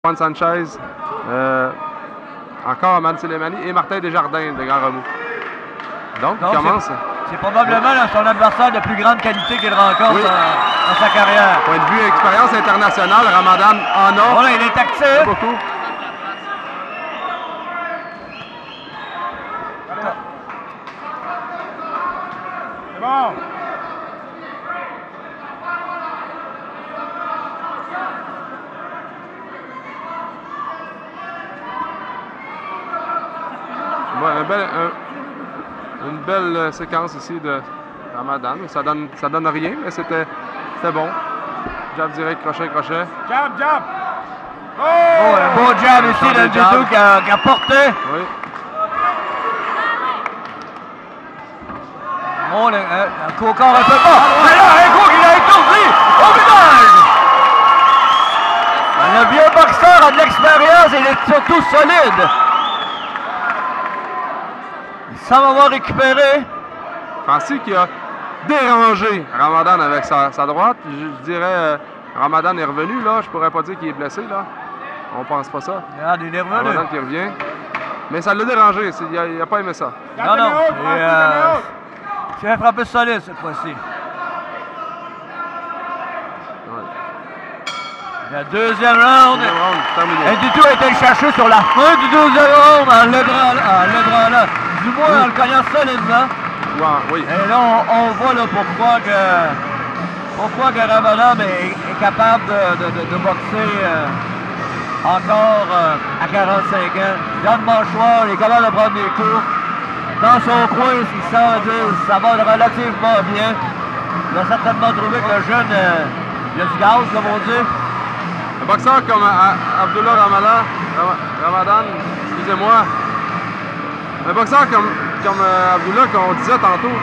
Juan Sanchez, encore Aman Selemani et Martin Desjardins de Grand Remous. Donc il commence. C'est probablement son adversaire de plus grande qualité qu'il rencontre dans sa carrière. Point de vue expérience internationale, Ramadan en a. Voilà, il est actif. Beaucoup. C'est bon. Une belle séquence ici de Ramadan. Ça donne rien, mais c'était bon. Jab direct, crochet, crochet. Jab, jab. Oh, un beau jab ici de Dudu qui a porté. Oui. Oh, un coup au corps un peu bas. Mais là, un coup qui l'a étourdi au visage. Le vieux boxeur a de l'expérience et il est surtout solide. Sans avoir récupéré. Francis qui a dérangé Ramadan avec sa droite. Je dirais, Ramadan est revenu, là. Je pourrais pas dire qu'il est blessé, là. On pense pas ça. Regarde, il est revenu. Ramadan qui revient. Mais ça l'a dérangé. Il n'a pas aimé ça. Non, non. C'est un frappé solide cette fois-ci. Le deuxième round. Et Dudu a été le chercher sur la fin du deuxième round en l'ébranlant. Du moins en le cognant solidement. Oui. Et là, on voit là, pourquoi que Ramadan est capable de boxer encore à 45 ans. Jean Mâchoire, il est capable de prendre des coups. Dans son coin, il sent dire ça va relativement bien. Il a certainement trouvé que le jeune, il a du gaz, comme on dit. Un boxeur comme Abdullah Ramadan, excusez-moi, un boxeur comme Abdullah, qu'on disait tantôt,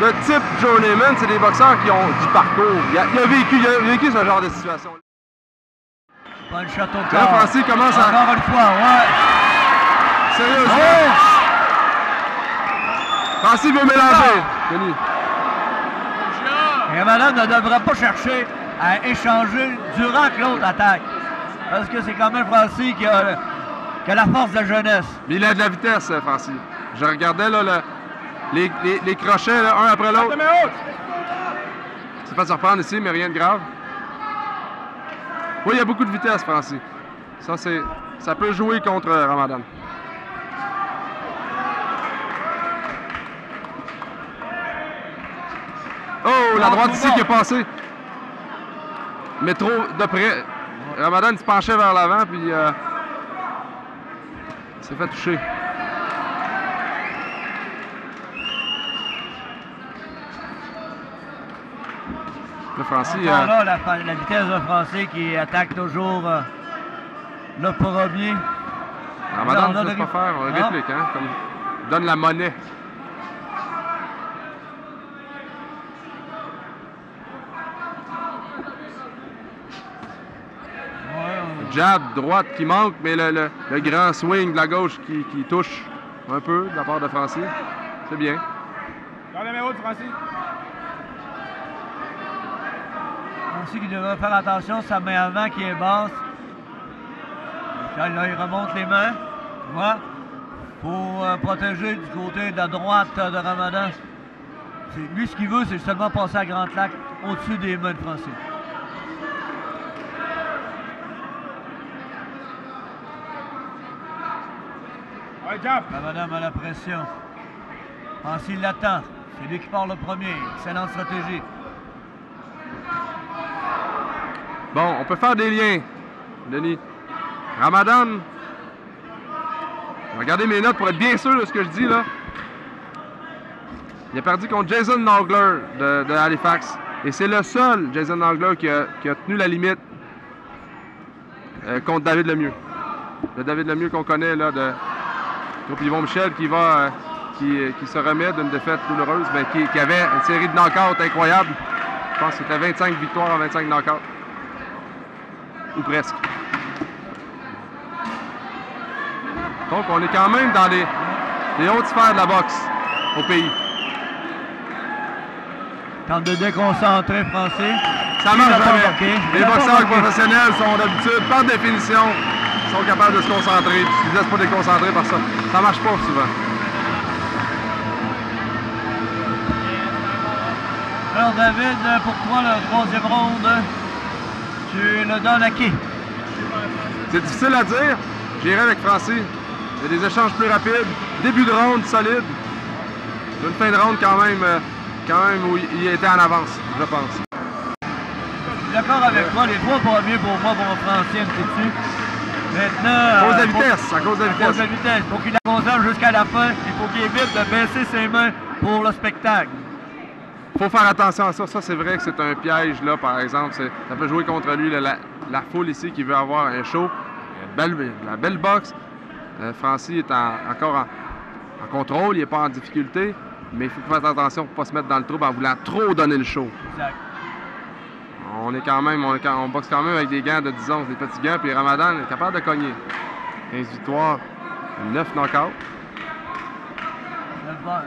de type Joe Namath, c'est des boxeurs qui ont du parcours. Il a vécu ce genre de situation. Bon château de Là, Francis commence à... Encore une fois, ouais. Sérieusement. Oh! Francis veut mélanger. Denis. Ramadan ne devrait pas chercher à échanger durant que l'autre attaque. Parce que c'est quand même Francis qui a la force de jeunesse. Mais il a de la vitesse, Francis. Je regardais là, les crochets, là, un après l'autre. C'est pas de surprendre ici, mais rien de grave. Oui, il y a beaucoup de vitesse, Francis. Ça peut jouer contre Ramadan. Oh, la droite ici qui est passée. Mais trop de près. Ramadan se penchait vers l'avant, puis il s'est fait toucher. Le Francis... là, la vitesse de Francis qui attaque toujours le premier. Ramadan ne laisse pas faire, on réplique, hein, comme donne la monnaie. Jab, droite qui manque, mais le grand swing de la gauche qui touche un peu de la part de Francis. C'est bien. Dans le numéro de Francis. Francis qui devrait faire attention, sa main avant qui est basse. Là, il remonte les mains. Voilà. Pour protéger du côté de la droite de Ramadan. Lui, ce qu'il veut, c'est seulement passer à Grand Lac au-dessus des mains de Francis. Ramadan a la pression. Francis l'attend. C'est lui qui part le premier. Excellente stratégie. Bon, on peut faire des liens, Denis. Ramadan, regardez mes notes pour être bien sûr de ce que je dis là. Il a perdu contre Jason Nagler de Halifax. Et c'est le seul Jason Nagler qui a tenu la limite contre David Lemieux. Le David Lemieux qu'on connaît là de Yvon Michel qui se remet d'une défaite douloureuse, mais qui avait une série de knockouts incroyables. Je pense que c'était 25 victoires en 25 knockouts. Ou presque. Donc on est quand même dans les hautes sphères de la boxe au pays. Tente de déconcentrer Francis. Ça marche pas jamais. marqué. Les Il a pas boxeurs marqué. professionnels sont d'habitude, par définition, sont capables de se concentrer. Puis ils se laissent pas déconcentrer par ça. Ça marche pas souvent. Alors David, pour toi, le troisième round, tu le donnes à qui? C'est difficile à dire. J'irai avec Francis. Il y a des échanges plus rapides. Début de round solide. Une fin de round quand même où il était en avance, je pense. Je suis d'accord avec toi, les trois premiers pour moi vont Francis un petit dessus. Maintenant... À cause de la vitesse, à cause de la À cause de la vitesse. vitesse. Il faut qu'il la conserve jusqu'à la fin. Il faut qu'il évite de baisser ses mains pour le spectacle. Faut faire attention à ça. Ça, c'est vrai que c'est un piège, là, par exemple. Ça peut jouer contre lui, la foule ici qui veut avoir un show. La belle boxe. Francis est encore en contrôle, il n'est pas en difficulté, mais il faut faire attention pour ne pas se mettre dans le trouble en voulant trop donner le show. Exact. On boxe quand même avec des gants de 10 onces, des petits gants, puis Ramadan est capable de cogner. 15 victoires, 9 knockouts.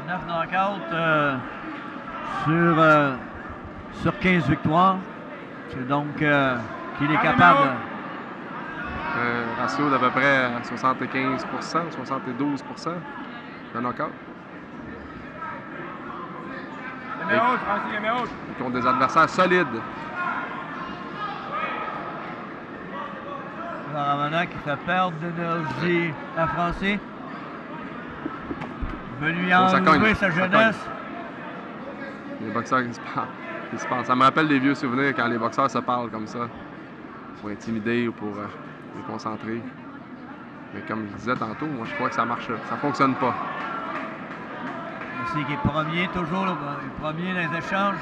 9 knockouts sur 15 victoires. C'est donc qu'il est capable de... Un ratio d'à peu près 75%, 72% de knockout. Les mains hautes, Francis, les mains hautes. Contre des adversaires solides. Ramadan qui fait perdre d'énergie à Francis. Il veut lui Oh, ça enlever cogne, sa ça jeunesse. Les boxeurs qui se parlent. Ça me rappelle des vieux souvenirs quand les boxeurs se parlent comme ça. Pour intimider ou pour les concentrer. Mais comme je disais tantôt, moi je crois que ça marche, ça fonctionne pas. C'est qu'il est premier, toujours le premier dans les échanges.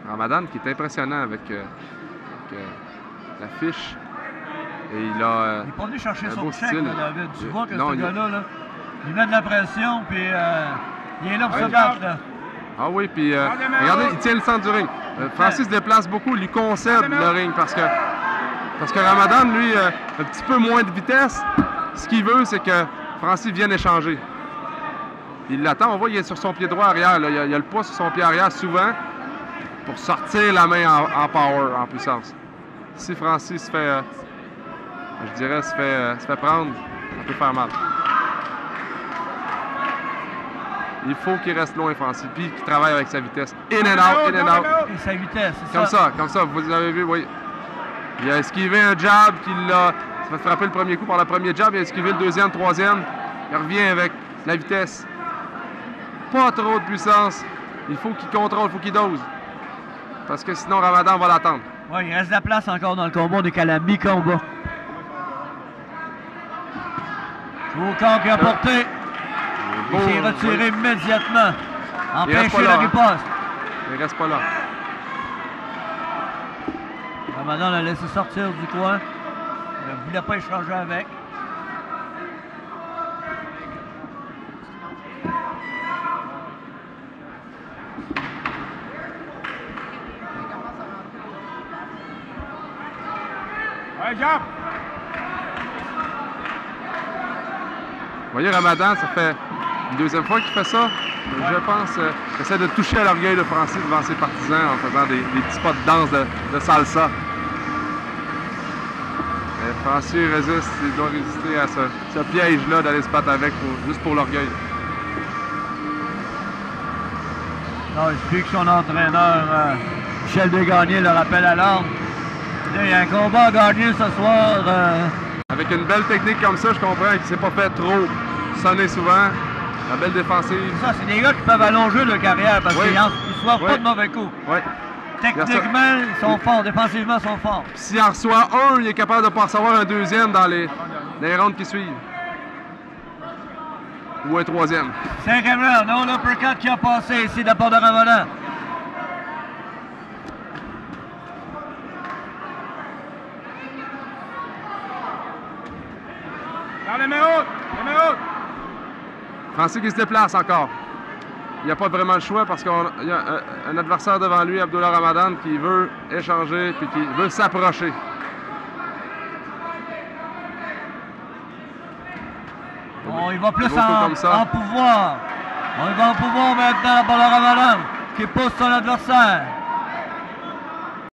Ramadan qui est impressionnant avec la fiche. Et il a Il n'est pas venu chercher un son beau check, style. là, David. Tu vois que Non, ce il- gars-là, là, il met de la pression, puis il est là pour se Ouais, battre. Là. Ah oui, puis regardez, il tient le centre du ring. Francis se déplace beaucoup, lui concède le ring parce que Ramadan, lui, un petit peu moins de vitesse. Ce qu'il veut, c'est que Francis vienne échanger. Il l'attend, on voit qu'il est sur son pied droit arrière. Là. Il a le poids sur son pied arrière souvent pour sortir la main en power, en puissance. Si Francis se fait, je dirais, se fait prendre, ça peut faire mal. Il faut qu'il reste loin, Francis, puis qu'il travaille avec sa vitesse. In and out, in and out. Et sa vitesse, c'est Comme ça, vous avez vu, oui. Il a esquivé un jab, qu'il a fait frapper le premier coup par le premier jab, il a esquivé le deuxième, troisième. Il revient avec la vitesse. Pas trop de puissance. Il faut qu'il contrôle, il faut qu'il dose. Parce que sinon, Ramadan va l'attendre. Oui, il reste de la place encore dans le combat, on est qu'à la mi-combat. Au camp qui a porté. Il s'est retiré immédiatement. Il reste pas Empêcher là, la hein. riposte. Il reste pas là. Ramadan l'a laissé sortir du coin. Il ne voulait pas échanger avec. Ouais, jump. Vous voyez, Ramadan, ça fait une deuxième fois qu'il fait ça. Je pense qu'il essaie de toucher à l'orgueil de Francis devant ses partisans en faisant des petits pas de danse de salsa. Mais Francis résiste, il doit résister à ce piège-là d'aller se battre avec juste pour l'orgueil. Non, il suffit que son entraîneur, Michel Desgagnés, le rappelle à l'ordre. Il y a un combat à gagner ce soir. Avec une belle technique comme ça, je comprends qu'il ne s'est pas fait trop sonner souvent. La belle défensive. Ça, c'est des gars qui peuvent allonger leur carrière parce Oui. qu'ils ne reçoivent Oui. pas de mauvais coups. Oui. Techniquement, ils sont forts. Défensivement, ils sont forts. S'il en reçoit un, il est capable de ne pas en recevoir un deuxième dans les rounds qui suivent. Ou un troisième. Cinquième round, non, l'uppercut qui a passé ici de la part de Ramadan. Dans les mains hautes, les mains hautes. Francis qui se déplace encore. Il n'y a pas vraiment le choix parce qu'il y a un adversaire devant lui, Abdullah Ramadan, qui veut échanger puis qui veut s'approcher. Bon, il va plus Gros coup comme ça. en pouvoir. On va au pouvoir maintenant pour le Ramadan qui pousse son adversaire.